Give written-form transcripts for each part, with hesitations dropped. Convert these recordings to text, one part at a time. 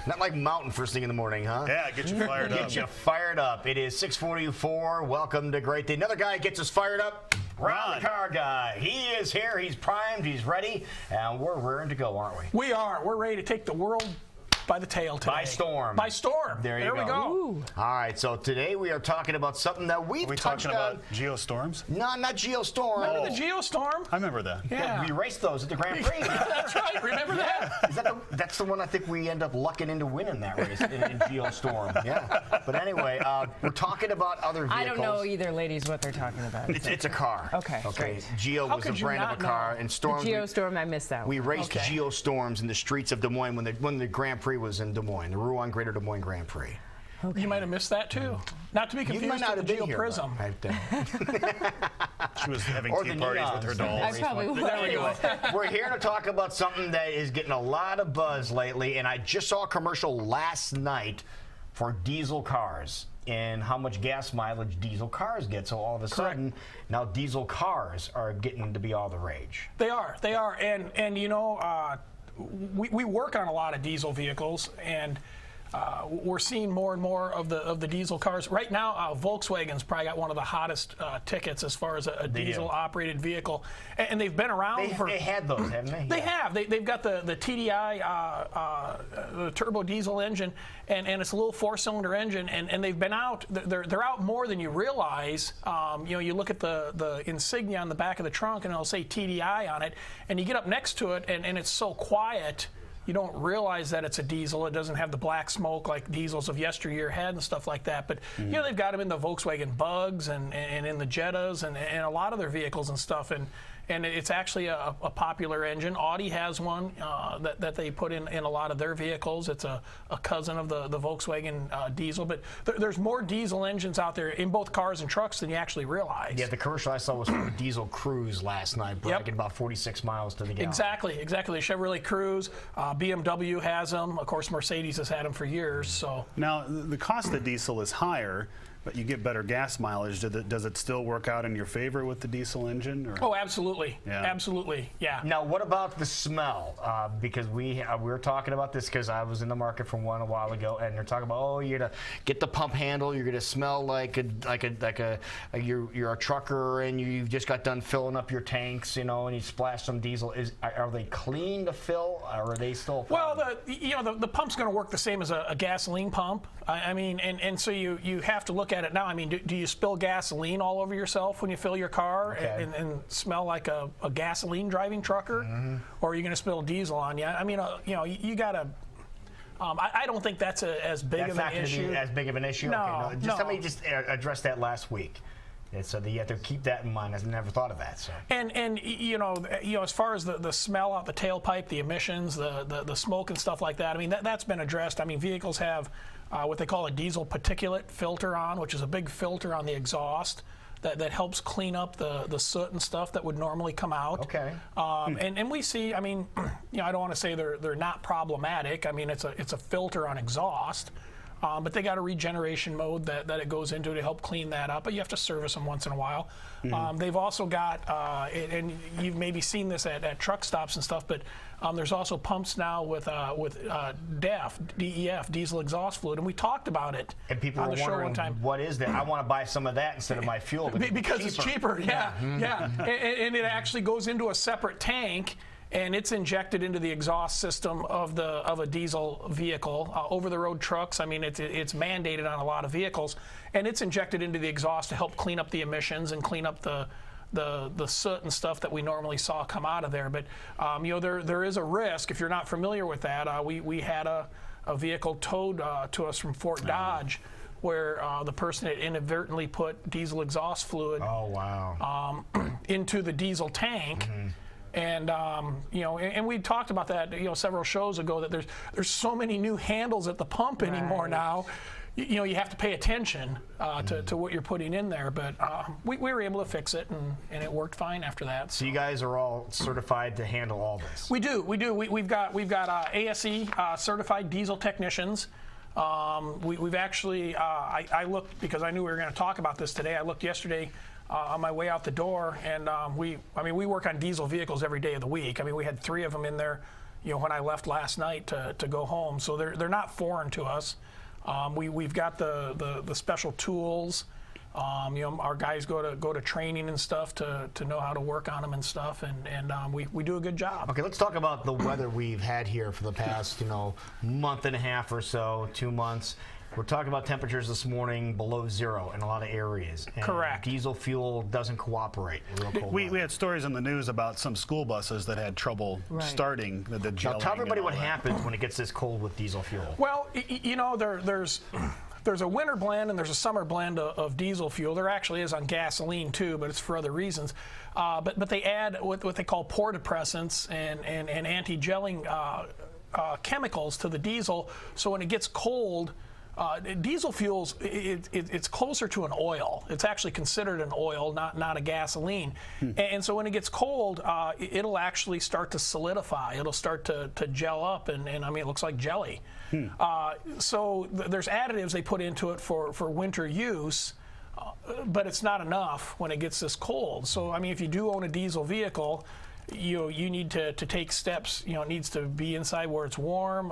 Not like Mountain first thing in the morning, huh? Yeah, get you fired up. Get you fired up. It is 6:44. Welcome to Great Day. Another guy gets us fired up. Ron, the car guy. He is here. He's primed. He's ready. And we're raring to go, aren't we? We are. We're ready to take the world by the tail today. By storm. By storm. There we go. Ooh. All right, so today we are talking about something that we've touched on. Are we talking about geostorms? No, not geostorm. Remember the geostorm? I remember that. Yeah. We raced those at the Grand Prix. That's right. Remember that? Is that that's the one I think we end up lucking into winning that race in geostorm. Yeah. But anyway, we're talking about other vehicles. I don't know either, ladies, what they're talking about. It's a car. Okay. Okay. Geo was the brand of a car, and storms. Geostorm, I missed that one. We raced geostorms in the streets of Des Moines when the Grand Prix was in Des Moines, the Rouen Greater Des Moines Grand Prix. Okay. You might have missed that too. Not to be confused with the Geoprism. She was having tea parties with her dolls. I probably would. Anyway, we're here to talk about something that is getting a lot of buzz lately, and I just saw a commercial last night for diesel cars and how much gas mileage diesel cars get. So all of a sudden, now diesel cars are getting to be all the rage. They are. They are. And you know, we work on a lot of diesel vehicles, and we're seeing more and more of the diesel cars. Right now, Volkswagen's probably got one of the hottest tickets as far as a diesel-operated vehicle, and they've been around for. They had those, haven't they? They have. They've got the TDI, the turbo diesel engine, and it's a little four-cylinder engine, and they've been out. They're out more than you realize. You know, you look at the insignia on the back of the trunk, and it'll say TDI on it, and you get up next to it, and it's so quiet. You don't realize that it's a diesel. It doesn't have the black smoke like diesels of yesteryear had and stuff like that. But you know, they've got them in the Volkswagen Bugs and in the Jettas and a lot of their vehicles and stuff. And it's actually a popular engine. Audi has one that they put in a lot of their vehicles. It's a cousin of the Volkswagen diesel. But there's more diesel engines out there in both cars and trucks than you actually realize. Yeah, the commercial I saw was for a diesel Cruise last night, bragging about 46 miles to the gallon. Exactly. The Chevrolet Cruise, BMW has them. Of course, Mercedes has had them for years. So now the cost of diesel is higher, but you get better gas mileage. Does it still work out in your favor with the diesel engine? Or? Oh, absolutely. Yeah. Absolutely. Yeah. Now, what about the smell? Because we were talking about this because I was in the market for one a while ago, and they're talking about, oh, you're gonna get the pump handle, you're gonna smell like you're a trucker, and you've just got done filling up your tanks, you know, and you splash some diesel. Are they clean to fill, or are they still? Well, the pump's going to work the same as a gasoline pump. I mean, and so you have to look at it now. I mean, do you spill gasoline all over yourself when you fill your car and smell like a gasoline driving trucker, or are you going to spill diesel on you? I mean, you know, you got to. I don't think that's as big of an issue. As big of an issue. No, okay, no. Somebody just addressed that last week. And so you have to keep that in mind. I've never thought of that. So. And you know, as far as the smell out the tailpipe, the emissions, the smoke and stuff like that. I mean, that's been addressed. I mean, vehicles have what they call a diesel particulate filter on, which is a big filter on the exhaust that helps clean up the soot and stuff that would normally come out. Okay. And we see. I mean, you know, I don't want to say they're not problematic. I mean, it's a filter on exhaust. But they got a regeneration mode that it goes into to help clean that up. But you have to service them once in a while. They've also got, and you've maybe seen this at truck stops and stuff, but there's also pumps now with DEF, diesel exhaust fluid, and we talked about it. And people on were the show wondering, one time. what is that? I want to buy some of that instead of my fuel. Because it's cheaper, yeah. And it actually goes into a separate tank, and it's injected into the exhaust system of a diesel vehicle. Over-the-road trucks, I mean, it's mandated on a lot of vehicles, and it's injected into the exhaust to help clean up the emissions and clean up the soot and stuff that we normally saw come out of there. But you know, there is a risk if you're not familiar with that. We had a vehicle towed to us from Fort Dodge, where the person had inadvertently put diesel exhaust fluid into the diesel tank. And you know, and we talked about that, you know, several shows ago, that there's so many new handles at the pump anymore now. You know, you have to pay attention to what you're putting in there. But we were able to fix it, and it worked fine after that. So you guys are all certified to handle all this? We do. We've got ASE certified diesel technicians. We've actually I looked because I knew we were going to talk about this today. I looked yesterday on my way out the door, and we work on diesel vehicles every day of the week. I mean, we had 3 of them in there when I left last night to go home. So they're not foreign to us. We've got the special tools. Our guys go to training and stuff to know how to work on them and stuff, and we do a good job. Okay, let's talk about the weather we've had here for the past, month and a half or so, 2 months. We're talking about temperatures this morning below zero in a lot of areas. And Correct. Diesel fuel doesn't cooperate in real cold We weather. had stories in the news about some school buses that had trouble starting the gelling. Now, tell everybody and all what that. happens when it gets this cold with diesel fuel. Well, there's a winter blend and there's a summer blend of diesel fuel. There actually is on gasoline too, but it's for other reasons. But they add what they call pore depressants and anti-gelling chemicals to the diesel. So when it gets cold, diesel fuels, it's closer to an oil. It's actually considered an oil, not a gasoline. And so when it gets cold, it'll actually start to solidify. It'll start to gel up, and I mean, it looks like jelly. So there's additives they put into it for winter use, but it's not enough when it gets this cold. So I mean, if you do own a diesel vehicle, you need to take steps. It needs to be inside where it's warm.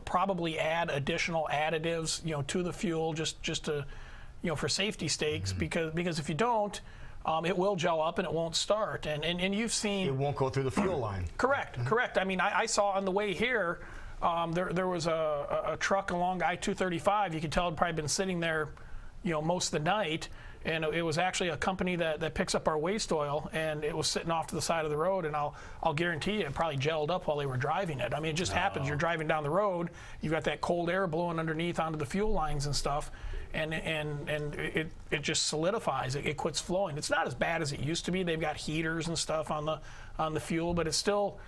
Probably add additional additives, to the fuel just to, for safety stakes. Because if you don't, it will gel up and it won't start. And you've seen It won't go through the fuel line. Correct. I mean, I saw on the way here, there was a truck along I-235. You could tell it had probably been sitting there, most of the night. And it was actually a company that picks up our waste oil, and it was sitting off to the side of the road, and I'll guarantee you it probably gelled up while they were driving it. I mean, it just happens. You're driving down the road, you've got that cold air blowing underneath onto the fuel lines and stuff, and it just solidifies. It quits flowing. It's not as bad as it used to be. They've got heaters and stuff on the fuel, but it's still.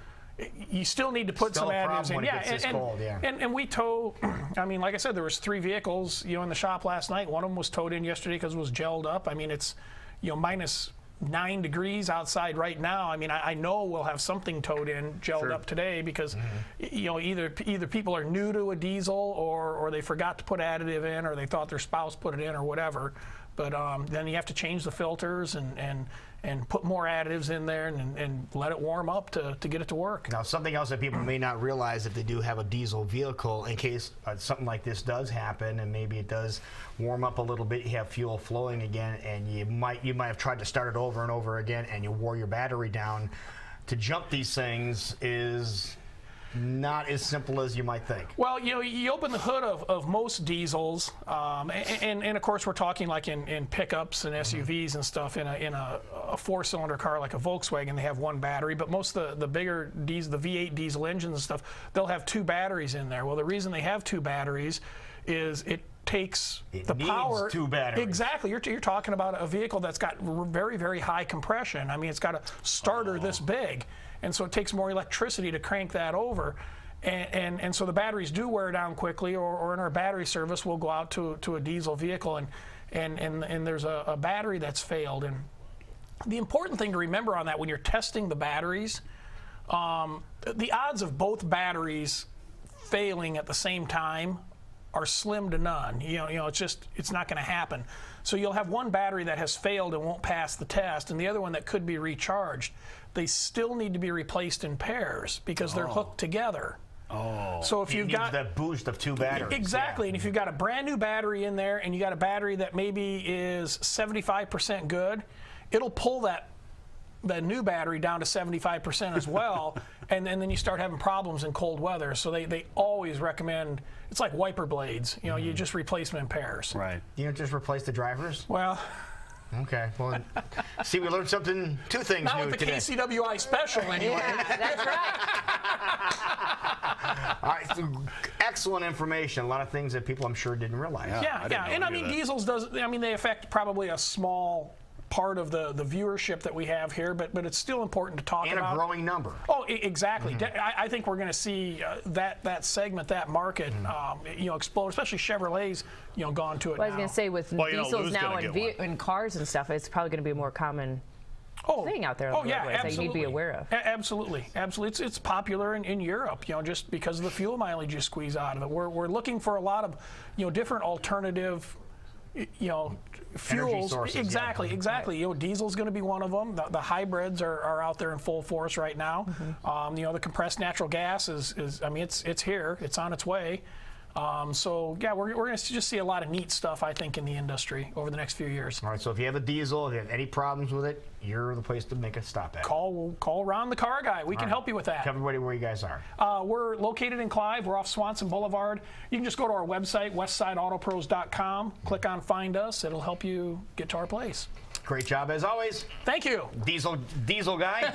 You still need to put Still some a problem additives in. when it gets this cold, yeah. And we tow. I mean, like I said, there was 3 vehicles, in the shop last night. One of them was towed in yesterday because it was gelled up. I mean, it's, minus 9 degrees outside right now. I mean, I know we'll have something towed in, gelled up today because, either people are new to a diesel or they forgot to put additive in, or they thought their spouse put it in, or whatever. But then you have to change the filters and put more additives in there and let it warm up to get it to work. Now, something else that people may not realize if they do have a diesel vehicle, in case something like this does happen and maybe it does warm up a little bit, you have fuel flowing again, and you might have tried to start it over and over again, and you wore your battery down. To jump these things is not as simple as you might think. Well, you open the hood of most diesels, and of course we're talking like in pickups and SUVs and stuff. In a 4-cylinder car like a Volkswagen, they have 1 battery, but most of the bigger diesel, the V8 diesel engines and stuff, they'll have 2 batteries in there. Well, the reason they have 2 batteries is it takes the power. 2 batteries. Exactly. You're talking about a vehicle that's got very, very high compression. I mean, it's got a starter this big. And so it takes more electricity to crank that over. And so the batteries do wear down quickly, or in our battery service, we'll go out to a diesel vehicle and there's a battery that's failed. And the important thing to remember on that when you're testing the batteries, the odds of both batteries failing at the same time are slim to none. It's not going to happen. So you'll have one battery that has failed and won't pass the test, and the other one that could be recharged. They still need to be replaced in pairs because they're hooked together. So if you've got that boost of 2 batteries. Exactly, and if you've got a brand new battery in there and you got a battery that maybe is 75% good, it'll pull that new battery down to 75% as well, and then you start having problems in cold weather. So they always recommend, it's like wiper blades. You just replace them in pairs. Right. You don't just replace the drivers? Well, Okay. Well, see, we learned 2 things not new with the today. KCWI special anyway. Yeah, that's right. All right, so excellent information. A lot of things that people, I'm sure, didn't realize. Yeah. And I mean, diesels they affect probably a small part of the viewership that we have here, but it's still important to talk And about. a growing number. Oh, exactly. I think we're going to see that segment, that market, explode. Especially Chevrolets, gone to it Well, I was now. going to say with diesels Lou's now gonna get one. in cars and stuff, it's probably going to be a more common thing out there on the roadways that you need to be aware of. Absolutely. It's popular in Europe, just because of the fuel mileage you squeeze out of it. We're looking for a lot of, different alternative fuels. sources, Exactly, yeah. exactly. Diesel's going to be one of them. The hybrids are out there in full force right now. The compressed natural gas is I mean, it's here. It's on its way. So yeah, we're going to just see a lot of neat stuff, I think, in the industry over the next few years. All right, so if you have a diesel, if you have any problems with it, you're the place to make a stop at. Call Ron the car guy. We can help you with that. Tell everybody where you guys are. We're located in Clive. We're off Swanson Boulevard. You can just go to our website, westsideautopros.com, click on Find Us. It'll help you get to our place. Great job as always. Thank you. Diesel guy.